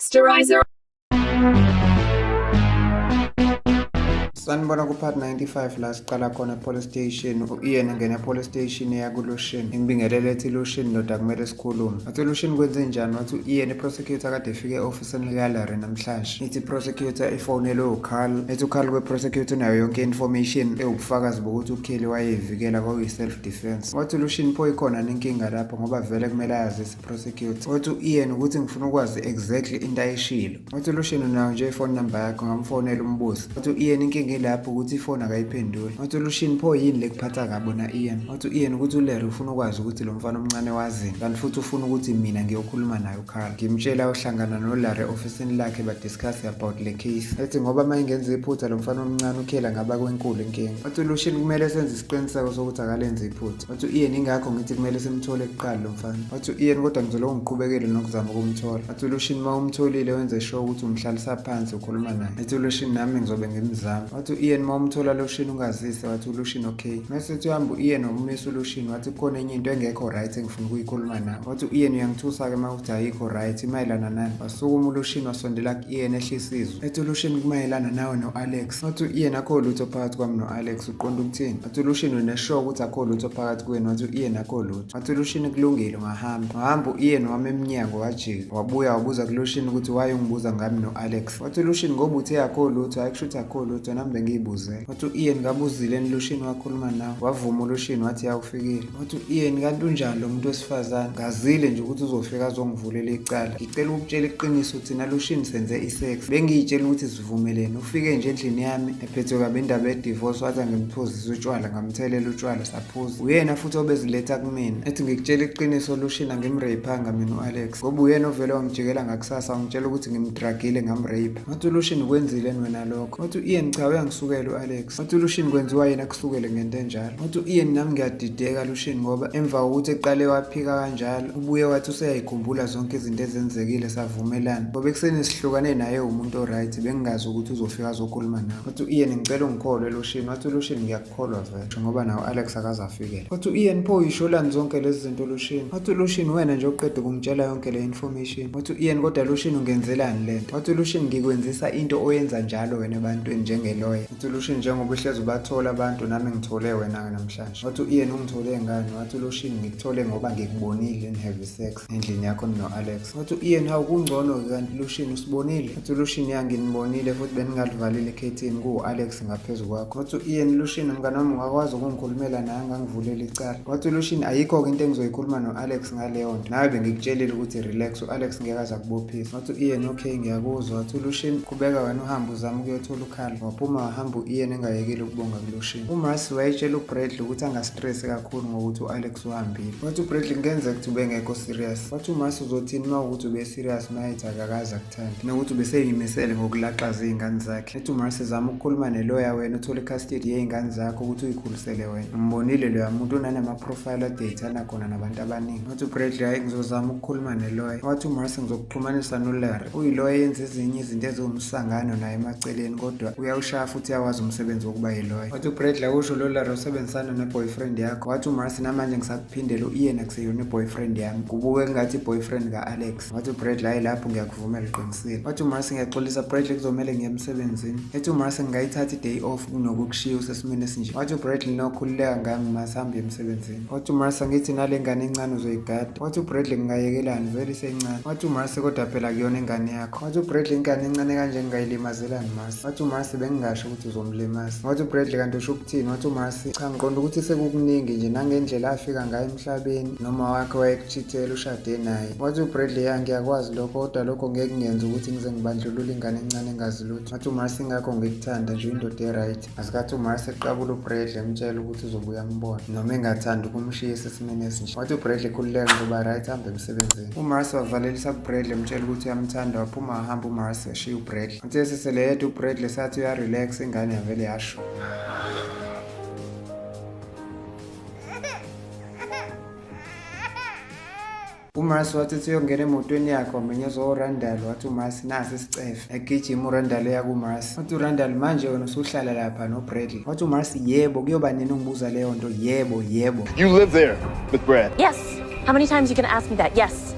Masterizer. Sanibona ku-part 95 la siqala khona police station. U-Ian engena police station eya ku-Lucian. Ngibingelele ethi Lucian ndoda kumele sikhulume. Wathi Lucian kwenze njani? Wathi u-Ian i-prosecutor kade efike e-ofisini lika-Larry namhlanje. Ithi i-prosecutor ifonelwe uCarl. Ethi uCarl kwe-prosecutor nayo yonke information ewubufakazi bokuthi uKelly wayeyivikela kwakuyi-self defense. Wathi Lucian pho ikhona nenkinga lapho ngoba vele kumele ayazise i-prosecutor. Wathi u-Ian ukuthi ngifuna ukwazi exactly into ayishilo. Wathi Lucian unayo nje ifone number yakho ngamfonela umbuzo. Wathi u-Ian inkinga lapho ukuthi ifoni akayiphenduli. Wathi Lucian pho yini lekuphatha kabi na Ian? Wathi Ian ukuthi uLarry ufuna ukwazi ukuthi lo mfana omncane wazini kanti futhi ufuna ukuthi mina ngiyokhuluma naye uCarl. Ngimtshela uhlangana noLarry ofisini lakhe ba discuss about le case. Ethi ngoba uma ingenza iphutha lo mfana omncane uKelly ngaba kwenkulu inkinga. Wathi Lucian kumele senze isiqiniseko sokuthi akalenzi iphutha. Wathi Ian ingakho ngithi kumele simthole kuqala lo mfana. Wathi Ian kodwa ngizoloku ngiqhubekele nokuzama ukumthola. Wathi Lucian uma umtholile wenze sure ukuthi umhlalisa phansi ukhuluma naye. Ethi Lucian nami ngizobe ngimzama. Wathi Ian uma umthola Lucian ungazise. Wathi Lucian okay. Mase ethi uhamba Ian umisa Lucian wathi khona enye into engekho right engifuna ukuyikhuluma nawe. Wathi Ian uyangithusa ke mawuthi ayikho right imayelana nani. Wasukuma Lucian wasondela ku-Ian ehlisizwe. Ethi Lucian kumayelana nawe no-Alex. Wathi Ian akho lutho phakathi kwami no-Alex uqonda ukuthini? Wathi Lucian unesure ukuthi akho lutho phakathi kwenu. Wathi Ian akho lutho. Wathi Lucian kulungile wahamba u-Ian wama eminyango wajika wabuya wabuza ku-Lucian ukuthi waye ungibuza ngami no-Alex. Wathi Lucian ngoba uthe akho lutho ayikushuthi akho lutho nami bengiyibuzele. Wathi Ian ngabuzileni Lucian wakhuluma nawe? Wavuma Lucian wathi yawufikile. Wathi Ian kanti unjani lo muntu wesifazane? Ngazile nje ukuthi uzofika azongivulela icala. Ngicela ukutshela iqiniso thina Lucian senze isex. Bengiyitshela ukuthi sivumelene. Ufike nje endlini yami ephethwe kabi indaba ye-divorce wathi ngimphuzisa utshwala ngamthelela utshwala saphuza. Uyena futhi obeziletha kumina. Ethi ngikutshela iqiniso Lucian angimrapeanga mina u-Alex. Ngoba uyena ovele wangijikela ngakusasa wangitshela ukuthi ngimdragile ngamrape. Wathi Lucian kwenzile wena lokho? Wathi Ian cha uyangisukela u-Alex. Wathi Lucian kwenziwa yena kusukele ngento enjalo. Wathi Ian nami ngiyadideka Lucian ngoba emva kokuthi eqale waphika kanjalo ubuye wathi useyayikhumbula zonke izinto ezenzekile savumelana. Ngoba ekuseni sihlukane naye umuntu oright bengingazi ukuthi uzofika azokhuluma nawe. Wathi Ian ngicela ungikholwe Lucian. Wathi Lucian ngiyakukholwa vele ngoba nawe Alex akazafikele. Wathi Ian pho uyisholani zonke lezi zinto Lucian? Wathi Lucian wena nje uqede ukungitshela yonke le information. Wathi Ian kodwa Lucian ungenzelani lento? Wathi Lucian ngikwenzisa into oyenza njalo wena ebantwini njengeloya. Wathi Lucian njengoba uhlezi ubathola abantu nami ngithole wena namhlanje. Wathi Ian ungithole ngani? Wathi Lucian ngikuthole ngoba ngikubonile have sex endlini yakho no-Alex. Wathi Ian hawu kungcono kanti Lucian usibonile? Wathi Lucian yanginibonile futhi beningalivalile ikhethini ku-Alex ngaphezulu kwakho. Wathi Ian Lucian mngani wami ungakwazi ukungikhulumela naye angangivulela icala. Wathi Lucian ayikho-ke into engizoyikhuluma no-Alex ngaleyo nto nawe bengikutshelile ukuthi relax u-Alex ngeke aze akubophise. Wathi Ian okay ngiyakuzwa. Wathi Lucian qhubeka wena uhambe uzama ukuyothola uCarl. Waphuma wahamba u-Ian engayekile ukubonga kuLucian. uMarcy wayetshela uBradley ukuthi angastress kakhulu ngokuthi u-Alex uhambile. Wathi uBradley kungenzeka ukuthi ubengekho serious. Wathi uMarcy uzothini uma ukuthi ube serious mayithi akakaze akuthande nokuthi ubeseyimisele ngokulaxaza iy'ngane zakhe. Ethi uMarcy zama ukukhuluma neloya wena uthole i-custody yey'ngane zakho ukuthi uyikhulisele wena. Umbonile loya muntu unanama-profile adeyithana khona nabantu abaningi. Wathi uBradley hayi ngizozama ukukhuluma neloya. Wathi uMarcy ngizokuxhumanisa noLarry. Uyiloya yenza ezinye izinto eziwumsangano naye emaceleni kodwa uyawushaya futhi uyawazi umsebenzi wokuba yiloya. Wathi uBradley usho lo Larry usebenzisana ne-boyfriend yakho. Wathi uMarcy namanje ngisakuphindela u-Ian akuseyona i-boyfriend yami kubuke ngathi i-boyfriend ka-Alex. Wathi uBradley hayi lapho ngiyakuvumela uqinisile. Wathi uMarcy ngiyaxolisa Bradley kuzomele ngiye emsebenzini. Ethi uMarcy ngingayithatha i-day off kunokukushiya usesimeni esinje. Wathi uBradley nokhululeka ngami masihambe emsebenzini. Wathi uMarcy ngithi nale ngane encane uzoyigada. Wathi uBradley ngingayekelani vele isencane. Wathi uMarcy kodwa phela kuyona ingane yakho. Wathi uBradley ingane encane kanje ngingayilimazelani Marcy? Wathi uMarcy bengingasho ukuthi uzomlimaza. Wathi uBradley kanti usho ukuthini? Wathi uMarcy cha ngiqonda ukuthi sekukuningi nje nangendlela afika ngayo emhlabeni noma wakhe wayekuchithela ushade naye. Wathi uBradley ngiyakwazi lokho kodwa lokho ngeke kungenza ukuthi ngize ngibandlulule ingane encane engazi lutho. Wathi uMarcy ngakho ngikuthanda nje indoda e-right. Asikathi uMarcy eqabula uBradley emtshela ukuthi uzobuya ambona noma engathanda ukumshiya esesimeni esinje. Wathi uBradley khululeka ngoba right hambe emsebenzini. uMarcy wavalelisa uBradley emtshela ukuthi uyamthanda waphuma wahamba uMarcy washiya uBradley. Uthe sesele yedwa uBradley sathi uyarelax ingane yavele yasho. uMarcy wathi uyongena emotweni yakhe wamenyezwa uRandall. Wathi uMarcy nasi isicefe egijima uRandall eya kuMarcy. Wathi uRandall manje wena usuhlala lapha noBradley? Wathi uMarcy yebo kuyoba nini ungibuza leyo nto? Yebo. You live there with Brad? Yes. How many times you gonna ask me that? Yes.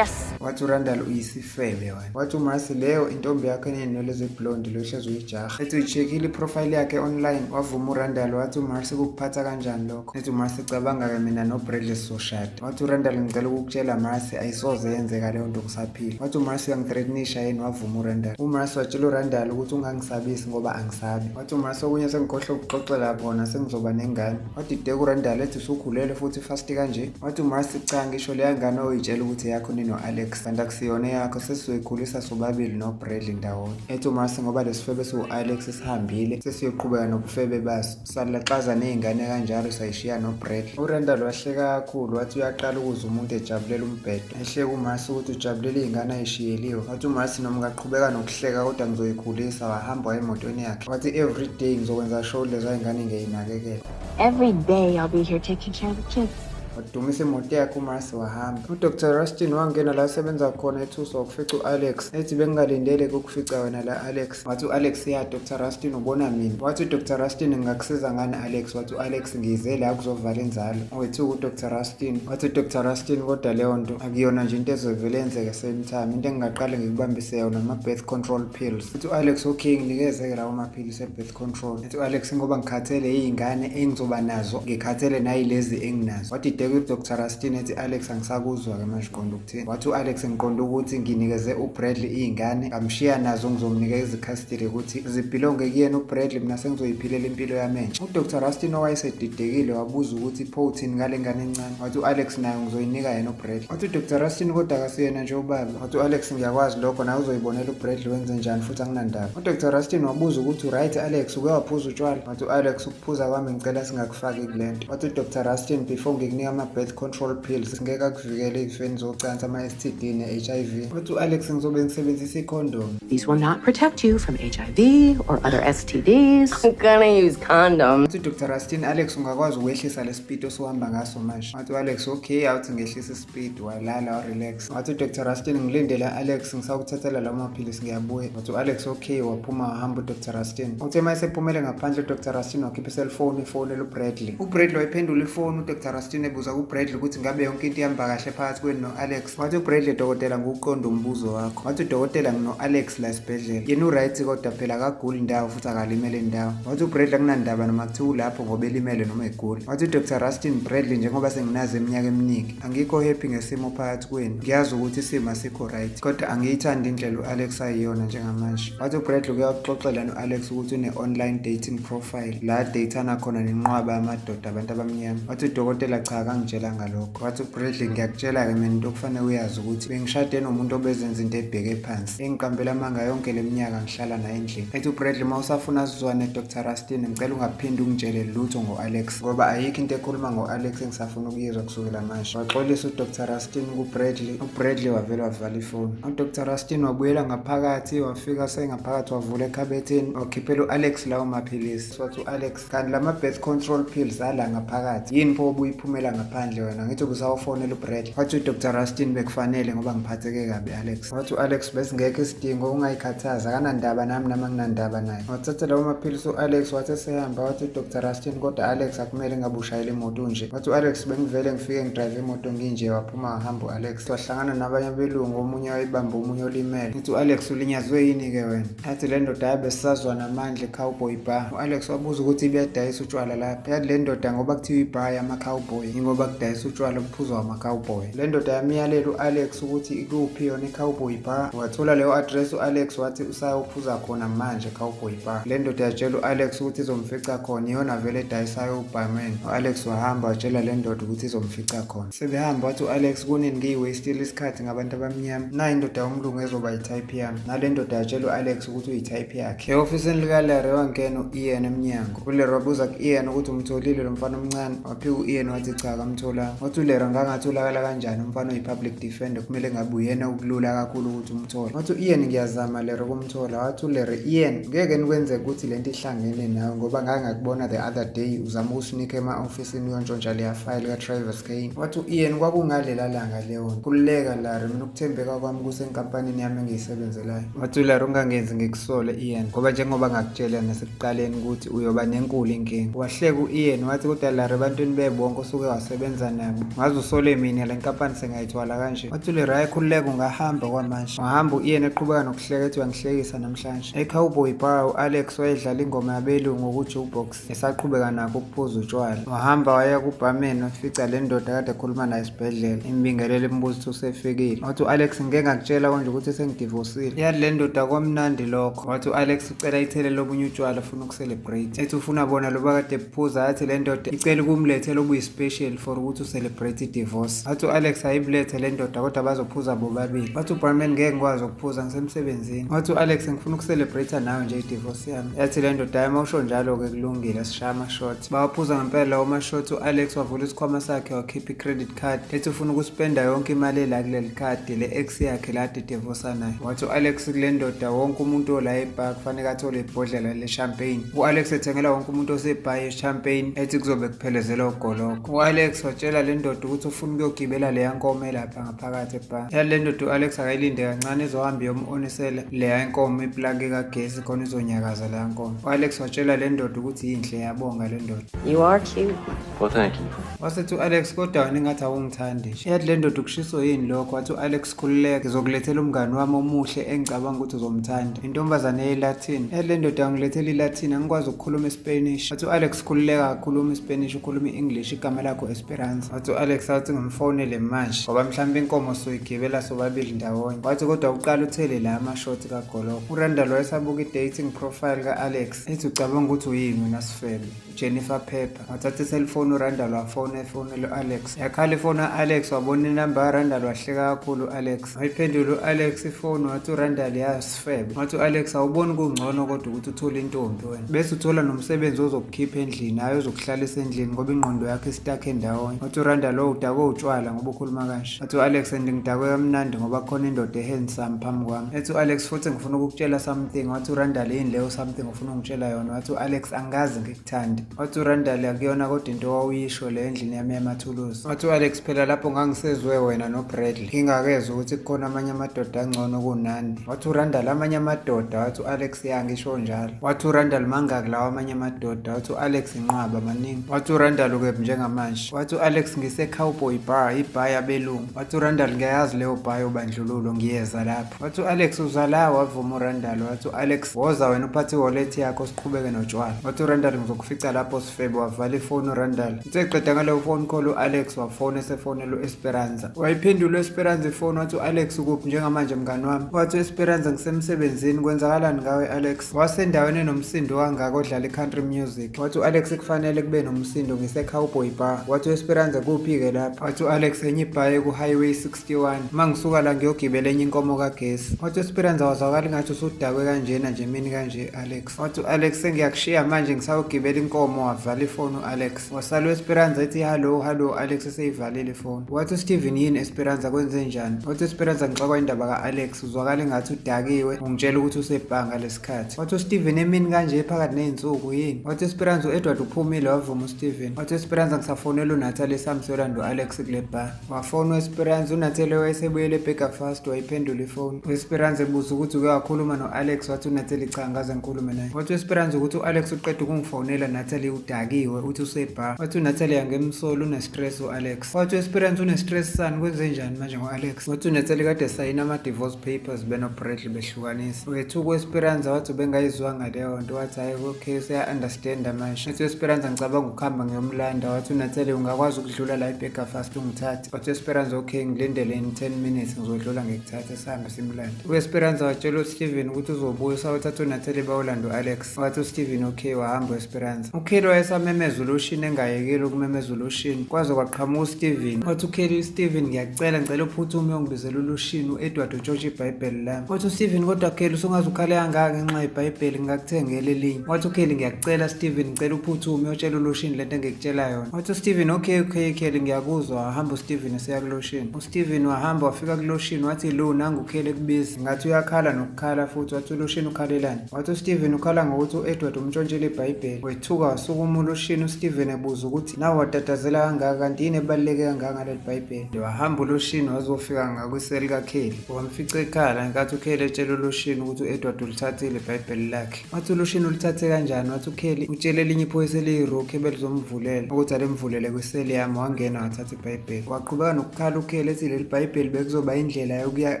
wathi uRandall uyisifebe wena. Wathi uMarcy leyo intombi yakho enenwele eziblondi lo hlezi uyijaha. Ethi uyicheckile iprofile yakhe online wavuma uRandall wathi uMarcy kukuphatha kanjani lokho. Ethi uMarcy cabanga-ke mina noBradley sizoshada. Wathi uRandall ngicela ukukutshela Marcy ayisoze yenzeka leyo nto kusaphila. Wathi uMarcy uyangithreatenisha yini wavuma uRandall. uMarcy watshela uRandall ukuthi ungangisabisi ngoba angisabi. Wathi uMarcy okunye sengikhohlwe ukuxoxela bona sengizoba nengane. Wadideka uRandall ethi usukhulele futhi fast kanje. Wathi uMarcy cha ngisho leya ngane oyitshela ukuthi yakho nino-Alex kanti akusiyona yakho sesizoyikhulisa sobabili noBradley ndawonye. Ethi uMarcy ngoba lesifebe siwu-Alex sihambile sesiyoqhubeka nobufebe baso salaxaza ney'ngane kanjalo sayishiya noBradley. uRandall wahleka kakhulu wathi uyaqala ukuze umuntu ejabulela umbhedo. Ehleka uMarcy ukuthi ujabulela iy'ngane ayishiyeliwe. Wathi uMarcy noma ungaqhubeka nokuhleka kodwa ngizoyikhulisa. Wahamba waya emotweni yakhe wathi every day ngizokwenza show lezo y'ngane ngiyinakekela. Every day I'll be here taking care of the kids. Wadumisa imoto yakhe uMarcy wahamba. uDr Rustin wangena la asebenza khona ethuswa ukufica u-Alex. Ethi bengingalindele ukufica wena la Alex. Wathi u-Alex ya Dr Rustin ubona mina. Wathi uDr Rustin ngingakusiza ngani Alex. Wathi u-Alex ngize la kuzovala inzalo. Wethu uDr Rustin. Wathi uDr Rustin kodwa leyo nto akuyona nje into ezovele yenzeke same time. Into engingaqale ngikubambise yona ama-birth control pills. Wathi u-Alex okay nginikeze lawo maphilisi e-birth control. Wathi u-Alex ngoba ngikhathele iy'ngane engizoba nazo ngikhathele nayilezi enginazo. Wathi uDr Rustin ethi Alex angisakuzwa-ke manje qonda ukuthini. Wathi u-Alex ngiqonda ukuthi nginikeze uBradley iy'ngane ngamshiya nazo ngizomnikeza i-custody ukuthi zibhilonge kuyena uBradley mina sengizoyiphilela impilo yami entsha. uDr Rustin owayesedidekile wabuza ukuthi pho uthini ngale ngane encane. Wathi u-Alex nayo ngizoyinika yena uBradley. Wathi uDr Rustin kodwa akasiyena nje ubaba. Wathi u-Alex ngiyakwazi lokho nawe uzoyibonela uBradley wenze njani futhi anginandaba. uDr Rustin wabuza ukuthi right Alex uke waphuza utshwala. Wathi u-Alex ukuphuza kwami ngicela singakufaki kule nto. Wathi uDr Rustin before ngikunika ama-birth control pills ngeke akuvikele ezifeni zocansi ama-STD ne-HIV. Wathi u-Alex ngizobe ngisebenzisa i-condom. These will not protect you from HIV or other STDs. I'm gonna use condoms. Wathi uDr Rustin Alex ungakwazi ukwehlisa le speed osuhamba ngaso manje. Wathi u-Alex okay awuthi ngehlisa ispeed walala warelax. Wathi uDr Rustin ngilindela Alex ngisakuthathela lawo maphilisi ngiyabuya. Wathi u-Alex okay waphuma wahamba uDr Rustin. Uthe uma esephumele ngaphandle uDr Rustin wakhipha iselfoni ifonela uBradley. uBradley wayiphendula ifoni uDr Rustin ebuza kuBradley ukuthi ngabe yonke into ihamba kahle phakathi kwenu no-Alex. Wathi uBradley dokotela nguqonda umbuzo wakho. Wathi udokotela ngino-Alex la esibhedlela yena uright kodwa phela akaguli indawo futhi akalimele indawo. Wathi uBradley akunandaba noma kuthiwa ulapho ngoba elimele noma egula. Wathi uDr Rustin Bradley njengoba senginazo eminyaka eminingi angikho happy ngesimo phakathi kwenu ngiyazi ukuthi isimo asikho right kodwa angiyithandi indlela u-Alex ayiyona njengamanje. Wathi uBradley kuyaxoxela no-Alex ukuthi une-online dating profile la datana khona nenqwaba yamadoda abantu abamnyama. Wathi udokotela cha akangitshelanga lokho. Wathi uBradley ngiyakutshela-ke mina into okufanele uyazi ukuthi bengishade nomuntu obezenza into ebheke phansi engiqambela amanga yonke leminyaka ngihlala naye endlini. Ethi uBradley uma usafuna sizwane Dr Rustin ngicela ungaphinde ungitshele lutho ngo-Alex ngoba ayikho into ekhuluma ngo-Alex engisafuna ukuyizwa kusukela manje. Waxolisa uDr Rustin kuBradley. uBradley wavele wavala ifoni. uDr Rustin wabuyela ngaphakathi wafika sengaphakathi wavula ekhabetheni wakhiphela u-Alex lawo maphilisi. Wathi u-Alex kanti lama-birth control pills ala ngaphakathi yini pho ubuyiphumela ngaphandle wena ngithi ubusawufonela uBradley. Wathi uDr Rustin bekufanele ngoba ngiphatheke kabi Alex. Wathi u-Alex besingekho isidingo ungayikhathaza akanandaba nami nama nginandaba naye. Wathatha lawo maphilisi u-Alex wathi esehamba wathi uDr Rustin kodwa Alex akumele ngabe ushayela imoto nje. Wathi u-Alex bengivele ngifike ngidrive imoto nginje waphuma wahamba u-Alex wahlangana nabanye abelungu omunye wayibamba omunye olimele. Uthi u-Alex ulinyazwe yini-ke wena? Athi le ndoda yabe sisazwa namandla e-cowboy bar. u-Alex wabuza ukuthi ibiyadayisa utshwala lapha. Yathi le ndoda ngoba kuthiwa ibar yama-cowboy ingoba kudayisa utshwala obuphuzwa ama-cowboy. Le ndoda yamiyalela u-Alex ukuthi ikuphi yona i-cowboy bar. Wathola leyo address u-Alex wathi usayophuza khona manje cowboy bar. Le ndoda yatshela u-Alex ukuthi izomfica khona iyona vele edayisayo ubarman. u-Alex wahamba watshela le ndoda ukuthi izomfica khona. Sebehamba wathi u-Alex kunini ngiyi-wastile isikhathi ngabantu abamnyama nayo indoda yomlungu ezoba yi-type yami. Nale ndoda yatshela u-Alex ukuthi uyi-type yakhe. E-ofisini likaLarry wangena u-Ian emnyango. uLarry wabuza ku-Ian ukuthi umtholile lo mfana omncane. Waphika u-Ian wathi cha kamtholanga. Wathi uLarry ngangatholakala kanjani umfana oyi-public defender kumele ngabe uyena ukulula kakhulu ukuthi umthole. Wathi u-Ian ngiyazama Larry ukumthola. Wathi uLarry Ian ngeke nikwenzeke ukuthi lento ihlangene nawe ngoba ngangakubona the other day uzama ukusinika ema-ofisini uyontshontshwa leya file ka-Travis Kane. Wathi u-Ian kwakungalela langa leyo nto. Khululeka Larry mina ukuthembeka kwami kusenkampanini yami engiyisebenzelayo. Wathi uLarry ungangenzi ngikusole Ian ngoba njengoba ngakutshela nasekuqaleni ukuthi uyoba nenkulu inkinga. Wahleka u-Ian wathi kodwa Larry ebantwini bebonke usuke ungasebenza nabo. Ngaze usole mina le nkampani sengayithwala kanje. Wathi uLeroy khululeka ungahamba kwamanje. Wahamba u-Ian eqhubeka nokuhleka ethi uyangihlekisa namhlanje. E-Cowboy Bar u-Alex wayedlala ingoma yabelungu ku-jukebox esaqhubeka nako ukuphuza utshwala. Wahamba waya ku-barman wafica le ndoda kade ekhuluma naye esibhedlela imbingelela imbuzo ukuthi usefikile. Wathi u-Alex ngeke ngakutshela konje ukuthi sengidivosile. Yathi le ndoda kwamnandi lokho. Wathi u-Alex ucela ithelele obunye utshwala ufuna uku-celebrate. Ethi ufuna bona loba kade ephuza yathi le ndoda icela ukumlethela obuyi-special for ukuthi ucelebrate i-divorce. Wathi u-Alex ayibulethe le ndoda kodwa bazophuza bobabili. Wathi ubarman ngeke ngikwazi ukuphuza ngisemsebenzini. Wathi u-Alex ngifuna uku-celebrate nawe nje i-divorce yami. Yathi le ndoda hayi mawusho njalo-ke kulungile sishaya ama-shot. Bawaphuza ngempela lawo ma-shot. U-Alex wavula isikhwama sakhe wakhipha i-credit card ethi ufuna ukuspenda yonke imali ela kuleli khadi le ex yakhe la ade divorce naye. Wathi u-Alex kule ndoda wonke umuntu ola ebhar kufanele athole ibhodlela le-champagne. U-Alex ethengela wonke umuntu osebhayi i-champagne ethi kuzobe kuphelezela ugoloko. U-Alex watshela le ndoda ukuthi ufuna ukuyogibela leya nkomo elapha ngaphakathi ebhar. Yathi le ndoda u-Alex akayilinde kancane izohamba iyomu-onisela leya nkomo iplagi kagesi khona izonyakaza leya nkomo. U-Alex watshela le ndoda ukuthi yinhle yabonga le ndoda. You are cute. Well, thank you. Wasethi u-Alex kodwa wena ingathi awungithandi nje. Yathi le ndoda ukushiso yini lokho. Wathi u-Alex khululeka ngizokulethela umngani wami omuhle engicabanga ukuthi uzomthanda, intombazane ye-Latin. Yathi le ndoda angilethela i-Latin angikwazi ukukhuluma iSpanish. Wathi u-Alex khululeka kakhuluma iSpanish ukhuluma i-English igama lakho Esperanza. Wathi u-Alex wathi ngimfonele manje ngoba mhlawumbe inkomo soyigibela sobabili ndawonye. Wathi kodwa uqala uthele la ama-shot kagoloko. uRandall wayesabuka i-dating profile ka-Alex ethi ucabanga ukuthi uyini wena Sifebe, Jennifer Pepper. Wathatha iselfoni uRandall wafona efonela u-Alex. Yakhala ifoni u-Alex wabona inamba kaRandall wahleka kakhulu u-Alex. Wayiphendula u-Alex ifoni wathi uRandall yasifebe. Wathi u-Alex awuboni kungcono kodwa ukuthi uthole intombi wena bese uthola nomsebenzi ozokukhipha endlini hayi ozokuhlalisa endlini ngoba ingqondo yakhe istakhe ndawonye. Wathi uRandall udakwe utshwala ngoba ukhuluma kanje. Wathi u-Alex ngidakwe kamnandi ngoba khona indoda ehandsome phambi kwami. Ethi u-Alex futhi ngifuna ukukutshela something. Wathi uRandall yini leyo something ufuna ungitshela yona? Wathi u-Alex angazi ngikuthande. Wathi uRandall akuyona kodwa into owawuyisho le endlini yami yamathuluzi. Wathi u-Alex phela lapho ngangisezwe wena noBradley ngingakezwe ukuthi kukhona amanye amadoda angcono kunani. Wathi uRandall amanye amadoda? Wathi u-Alex yangisho njalo. Wathi uRandall mangaki lawa amanye amadoda? Wathi u-Alex inqwaba maningi. Wathi uRandall ukephi njengamanje? Wathi u-Alex ngise-Cowboy Bar ibhar yabelungu. Wathi uRandall ngiyayazi leyo bhar yobandlululo ngiyeza lapho. Wathi u-Alex uza la? Wavuma uRandall. Wathi u-Alex woza wena uphathe i-wallet yakho siqhubeke notshwala. Wathi uRandall ngizokufica lapho Sifebe. Wavala ifoni uRandall. Uthe eqeda ngaleyo phone call u-Alex wafona esefonela u-Esperanza. Wayiphendula u-Esperanza ifoni. Wathi u-Alex ukuphi njengamanje mngani wami? Wathi u-Esperanza ngisemsebenzini kwenzakalani ngawe Alex? Wasendaweni enomsindo kangaka odlala i-country music. Wathi u-Alex kufanele kube nomsindo ngise-Cowboy Bar. Wathi u-Esperanza kuphi-ke lapha? Wathi u-Alex enye ibhaye ku-Highway 61 mangisuka la ngiyogibela enye inkomo kagesi. Wathi u-Esperanza wazwakala ngathi usudakwe kanjena nje mini kanje Alex. Wathi u-Alex sengiyakushiya manje ngisawugibela inkomo. Wavala ifoni u-Alex. Wasala u-Esperanza ethi hallo Alex eseyivalile ifoni. Wathi uSteven yini Esperanza kwenze njani? Wathi uSperanza ngixakwa indaba ka-Alex uzwakala ngathi udakiwe ungitshela ukuthi usebhanga lesikhathi. Wathi uSteven emini kanje phakathi ney'nsuku yini? Wathi uSperanza u-Edward uphumile wavuma uSteven. Wathi uSperanza ngisafonela uNatalie samsolanda u-Alex kule bar. Wafona u-Esperanza uNatalie wayesebuyele eBurgerfast wayiphendula ifoni. U-Esperanza ebuza ukuthi uke wakhuluma no-Alex. Wathi uNatalie cha angaze ngikhulume naye. Wathi u-Esperanza ukuthi u-Alex uqeda ukungifonela Natalie udakiwe uthi usebar. Wathi uNatalie angemsolo une-stress u-Alex. Wathi u-Esperanza une-stress sani kwenze njani manje ngo-Alex? Wathi uNatalie kade esayina ama-divorce papers benoBradley behlukanisa. Wethuka u-Esperanza wathi ubengayizwanga leyo nto. Wathi hayi okay seya-understanda manje. Wathi u-Esperanza ngicabanga ukuhamba ngiyomlanda. Wathi uNatalie ungakwazi ukudlula la eBurgerfast ungithathe? Wathi u-Esperanza okay ngilindele in 10 minutes ngizodlula ngikuthathe sihambe simlande. U-Esperanza watshela uSteven ukuthi uzobuya usawuthatha uNatalie bawolanda u-Alex. Wathi uSteven okay wahamba u-Esperanza. uKelly wayesamemeza uLoshini engayekeli ukumemeza uLoshini kwaze kwaqhamuka uSteven. Wathi uKelly Steven ngiyacela ngicela uphuthume uyongibizela uLoshini u-Edward utshontshe iBhayibheli lami. Wathi uSteven kodwa Kelly usungaze ukhale kangaka ngenxa yeBhayibheli ngingakuthengela elinye. Wathi uKelly ngiyacela Steven ngicela uphuthume uyotshela uLoshini lento engikutshela yona. Wathi uSteven okay Kelly ngiyakuzwa. Wahamba uSteven eseya kuLoshini. uSteven wahamba wafika kuLoshini wathi lo nangu uKelly kubizi ngathi uyakhala nokukhala futhi. Wathi uLoshini ukhalelani? Wathi uSteven ukhala ngokuthi u-Edward umtshontshele iBhayibheli. Wethuka wasukuma uLoshini uSteven ebuza ukuthi nawe watatazela kangaka kanti yini ebaluleke kangaka ngaleli Bhayibheli? Wahamba uLoshini wazofika ngakwiseli kaKelly wamfica ekhala ngenkathi uKelly etshela uLoshini ukuthi u-Edward ulithathile iBhayibheli lakhe. Wathi uLoshini ulithathe kanjani? Wathi uKelly utshele elinye iphoyisa eliyi-Rocky ebelizomvulela ukuthi alimvulele kwiseli yami wangena wathatha iBhayibheli. Waqhubeka nokukhala uKhele ethi leli Bhayibheli bekuzoba indlela yokuya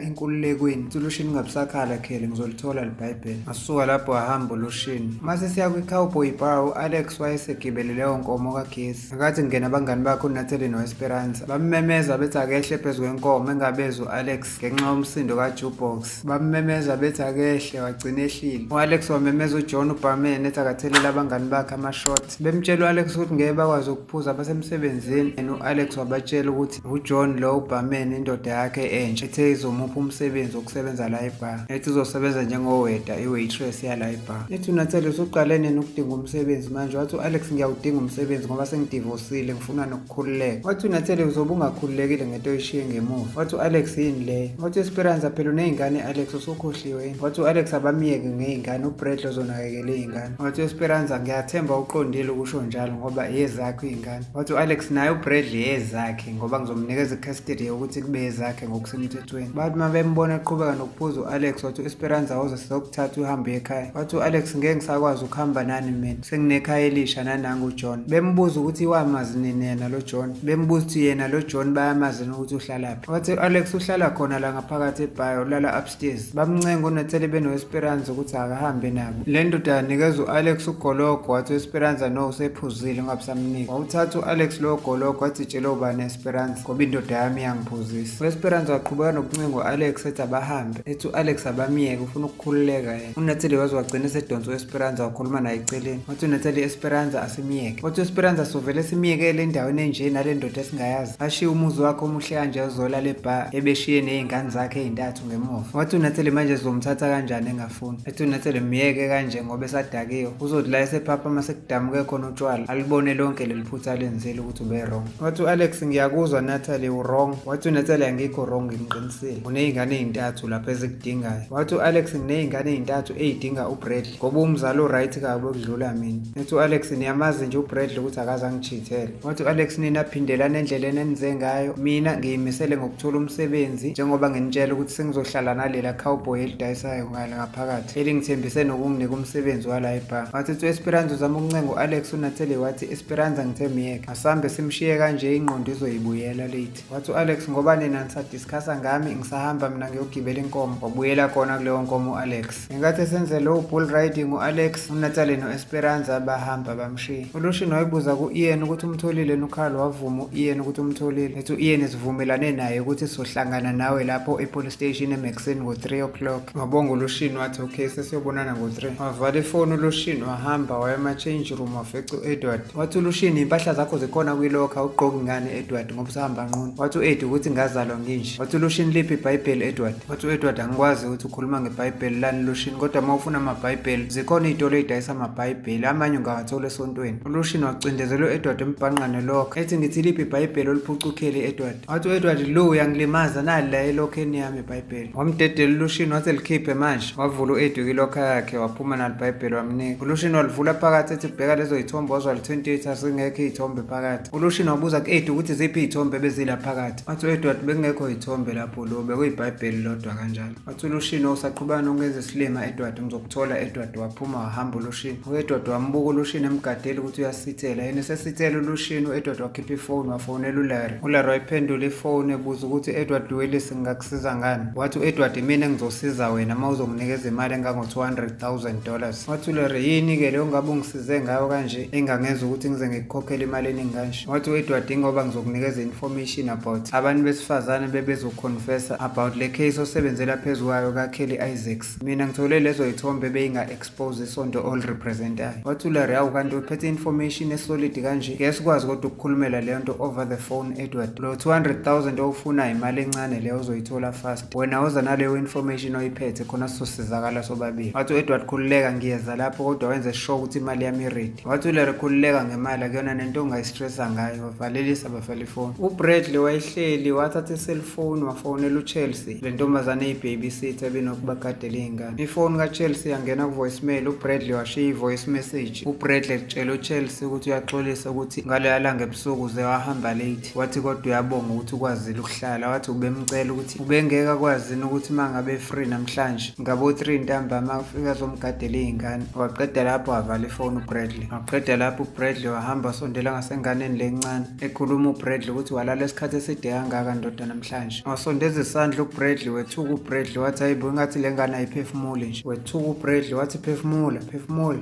enkululekweni. uLushini ungabusakhala Khele, ngizolithola le Bhayibheli. Asuka lapho wahamba uLushini. Mase siya kwi-Cowboy Bar, u-Alex wayesegibele leyo nkomo kagesi. Akathi kungena abangani bakhe uNatalie no-Esperanza. Bamemeza bethi akehle phezu kwenkomo engabeza u-Alex ngenxa yomsindo ka-jukebox. Bamemeza bethi akehle wagcina ehlile. U-Alex wamemeza uJohn uBarman ethi akathelela abangani bakhe ama-shot. Bemtshela u-Alex ukuthi ngeke bakwazi ukuphuza basemsebenzini. U-Alex wabatshela ukuthi uJohn lo uBarman indoda yakhe entsha ethe izomupha umsebenzi wokusebenza la ebar. Ethi uzosebenza njengoweta i-waitress yala ebar. Ethi uNatalie usuqalene nokudinga umsebenzi manje. Wathi u-Alex ngiyawudinga umsebenzi ngoba sengidivosile ngifuna nokukhululeka. Wathi uNatalie uzobe ungakhululekile ngento oyishiye ngemuva. Wathi u-Alex yini le? Wathi uEsperanza phela uney'ngane Alex usukhohliwe. Wathi u-Alex abamiyeke ngey'ngane uBradley uzonakekela iy'ngane. Wathi uEsperanza ngiyathemba uqondile ukusho njalo ngoba ezakhe iy'ngane. Wathi u-Alex naye uBradley ezakhe ngoba ngizomnikeza i-custody yokuthi kube ezakhe ngokusemthethweni. Bathi uma bembona eqhubeka nokuphuza u-Alex wathi uEsperanza woze sizokuthatha uhambe ekhaya. Wathi u-Alex ngeke ngisakwazi ukuhamba nani mina senginekhaya elisha nananga uJohn. Bembuza ukuthi wamazi nini yena lo John. Bembuza ukuthi yena lo John bayamazi ukuthi uhlalaphi. Wathi Alex uhlala khona la ngaphakathi eBhayo ulala upstairs. Bamncenga uNatalie benoEsperanza ukuthi akahambe nabo. Le ndoda yanikeza u-Alex ugologo. Wathi uEsperanza no usephuzile ungabisamnika. Wawuthatha u-Alex lo gologo wathi tshela ubani Esperanza ngoba indoda yami yangiphuzisa. uEsperanza waqhubeka nokuncenga u-Alex ethi abahambe. Ethi u-Alex abamiyeke ufuna ukukhululeka yena. uNatalie waze wagcina esedonsa uEsperanza wakhuluma naye eceleni. Wathi uNatalie Esperanza asimiyeke. Wathi uEsperanza sovele simiyekele endaweni enje nale ndoda esingayazi. Ashiya umuzi wakhe omuhle kanje uzolala ebar ebeshiye nezingane zakhe ezintathu ngemuva. Wathi uNatalie manje sizomthatha kanjani engafuni. Ethi uNatalie miyeke kanje ngoba esadakiwe. Uzothi la esephapha mase kudamuke khona utshwala alibone lonke leliphutha lenzile ukuthi ube wrong. Wathi uAlex ngiyakuzwa Natalie u-wrong. Wathi uNatalie angikho wrong ngiqinisile. Unezingane ezintathu lapha ezikudingayo. Wathi uAlex nginezingane ezintathu ezidinga uBradley ngoba umzali o-right kabi okudlula mina. Ethi uAlex niyamazi nje uBradley ukuthi akaze angichithele. Wathi uAlex nina phindelana endleleni enize ngayo. Mina ngiyimisele ngokuthola umsebenzi njengoba nginitshela ukuthi sengizohlala nalela cowboy elidayisayo ngala ngaphakathi elingithembise nokunginika umsebenzi wala ebar. Wathi uEsperanza uzama ukuncenga uAlex uNatalie wathi Esperanza ngithe miyeke asambe simshiye kanje ingqondo izoyibuyela late. Wathi uAlex ngoba nina nisadiscussa ngami ngisahamba mina ngiyogibela inkomo wabuyela khona kuleyo nkomo uAlex. Ngenkathi senze lo bull riding uAlex uNatalie noEsperanza bahamba bamshiya. uLushini wayibuza ku-Ian ukuthi umtholile noKarl wavuma u-Ian ukuthi umtholile. Ethi u-Ian sivumelane naye ukuthi sizohlangana nawe lapho epolice station eMaxine ngo-3 o'clock. Wabonga uLushini wathi okay sesiyobonana ngo-3. Wavala ifoni uLushini wahamba waya ema-change room wafica u-Edward. Wathi uLushini impahla zakho zikhona kwiloka ugqoke ngane Edward ngoba usahamba nqunu. Wathi u-Ed ukuthi ngazalwa nginje. Wathi uLushini liphi iBhayibheli Edward? Wathi u-Edward angikwazi ukuthi ukhuluma ngeBhayibheli lani Lushini kodwa uma ufuna amaBhayibheli zikhona iy'tolo ey'dayisa amaBhayibheli amanye ungawathola esontweni. uLushini wacindezela u-Edward embhanqane lokho ethi ngithi liphi iBhayibheli oliphuca uKheli Edward. Wathi u-Edward lo uyangilimaza nali la elokheni yami iBhayibheli. Wamdedela uLushini wathi likhiphe manje. Wavula u-Ed kwilokha yakhe waphuma nalo iBhayibheli wamnika. uLushini walivula phakathi ethi bheka lezo y'thombe wazwala 28 azingekho iy'thombe phakathi. uLushini wabuza ku-Ed ukuthi ziphi iy'thombe ebezila phakathi. Wathi u-Edward bekungekho y'thombe lapho lo bekuyiBhayibheli lodwa kanjalo. Wathi uLushini usaqhubana nokwenza isilima Edward ngizokuthola Edward waphuma wahamba uLushini. u-Edward wambuka uLushini emgadeli ukuthi uyasithela yena esesithela uLushini u-Edward wakhipha ifoni wafonela uLarry. uLarry wayiphendula ifoni ebuza ukuthi Edward Willis ngingakusiza ngani. Wathi u-Edward mina engizosiza wena uma uzonginikeza imali engango-$200,000. Wathi uLarry yini-ke leyo ngabe ungisize ngayo kanje engangenza ukuthi ngize ngikukhokhele imali eningi kanje. Wathi u-Edward ingoba ngizokunikeza information about abantu besifazane bebezoconfessa about le case osebenzela phezu kwayo kaKelly Isaacs. Mina ngithole lezo y'thombe beyinga-expose isonto all representayo. Wathi uLarry awu kanti uphethe information esolid kanje ngeke sikwazi kodwa ukukhulumela leyo nto over the phone Edward. Lo 200,000 owufunayo imali encane leyo ozoyithola fast. Wena woza naleyo information oyiphethe khona sizosizakala sobabili. Wathi u-Edward khululeka ngiyeza lapho kodwa wenze sure ukuthi imali yami ready. Wathi uLarry khululeka ngemali akuyona nento ongayistressa ngayo wavalelisa bafela ifoni. uBradley wayehleli wathatha iselfoni wafonela uChelsea le ntombazane eyibabysitter ebinokubagadela iy'ngane. ifoni kaChelsea yangena ku-voicemail uBradley washiya i-voice message. uBradley etshela uChelsea ukuthi uyaxolisa ukuthi ngaleya langa ebusuku uze wahamba late. Wathi kodwa uyabonga ukuthi ukwazile ukuhlala. Wathi ubemcela ukuthi ubengeke akwazini ukuthi uma ngabe free namhlanje ngabo-3 ntambama afika azomgadela iy'ngane. Waqeda lapho wavala ifoni uBradley. Waqeda lapho uBradley wahamba sondela enganeni lencane ekhuluma uBradley ukuthi walala isikhathi eside kangaka ndoda namhlanje. Wasondeza isandla uBradley wethuka uBradley wathi hayibo ngathi le ngane ayiphefumule nje. Wethuka uBradley wathi phefumula, phefumula.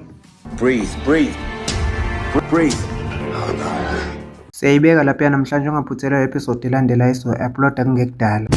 Breathe. Siyayibeka lapha namhlanje ungaphuthelwa episode elandelayo uploada kungekudala.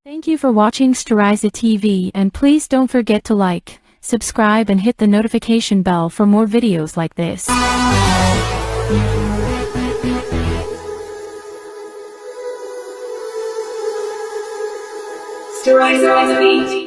Thank you for watching Storiza TV, and please don't forget to like, subscribe and hit the notification bell for more videos like this. Storiza TV.